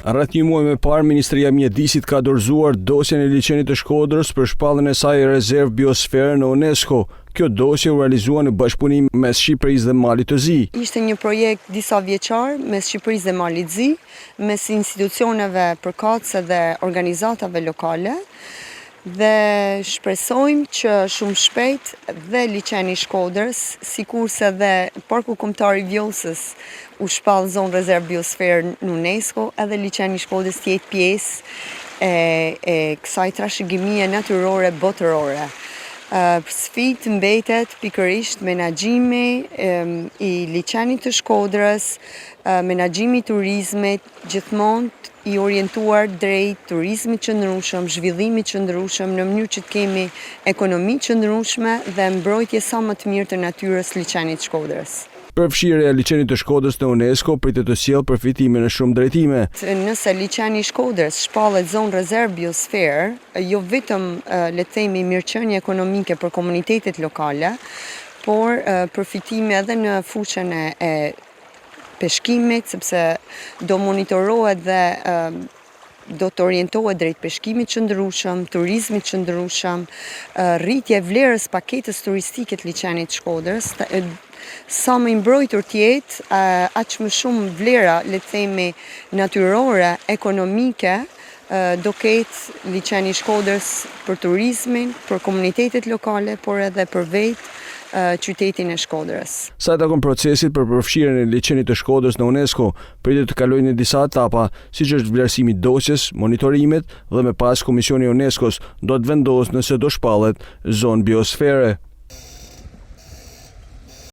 Rreth një muaj më parë, Ministria e Mjedisit ka dorëzuar dosjen e liçenit të Shkodrës për shpalljen e saj rezervë biosfere në UNESCO. Kjo dosje u realizua në bashkëpunim mes Shqipërisë dhe Malit të Zi. Ishte një projekt disa vjeçar mes Shqipërisë dhe Malit të Zi, mes institucioneve përkatëse dhe organizatave lokale. Dhe shpresojmë që shumë shpejt dhe liçeni i Shkodrës, sikurse dhe Parku Kombëtar i Vjosës u shpall zonë rezervë biosferë në UNESCO, edhe liçeni i Shkodrës të jetë pjesë e kësaj trashëgimie natyrore botërore. Sfidë mbetet pikërisht menaxhimi i liçenit të Shkodrës, menaxhimi i turizmit, gjithmonë i orientuar drejt turizmit qëndrueshëm, zhvillimit qëndrueshëm në mënyrë që të kemi ekonomi qëndrueshme dhe mbrojtje sa më të mirë të natyrës liçenit të Shkodrës. Përfshirja e liçenit të Shkodrës në UNESCO pritet të sjellë përfitime në shumë drejtime. Nëse liçeni i Shkodrës shpallet zonë rezervë biosferë, jo vetëm le të themi mirëqenie ekonomike për komunitetet lokale, por përfitime edhe në fushën e peshkimit, sepse do monitorohet dhe do të orientohet drejt peshkimit qëndrueshëm, turizmit qëndrueshëm, rritje vlerës paketës turistike të liçenit të Shkodrës. Sa më i mbrojtur të jetë, aq më shumë vlera, le të themi, natyrore, ekonomike, do ketë liçeni i Shkodrës për turizmin, për komunitetet lokale, por edhe për vetë qytetin e Shkodrës. Sa i takon procesit për përfshirjen e liçenit të Shkodrës në UNESCO, pritet të kalojë në disa etapa, siç është vlerësimi i dosjes, monitorimet dhe më pas Komisioni i UNESCO-s do të vendosë nëse do shpallet zonë biosfere.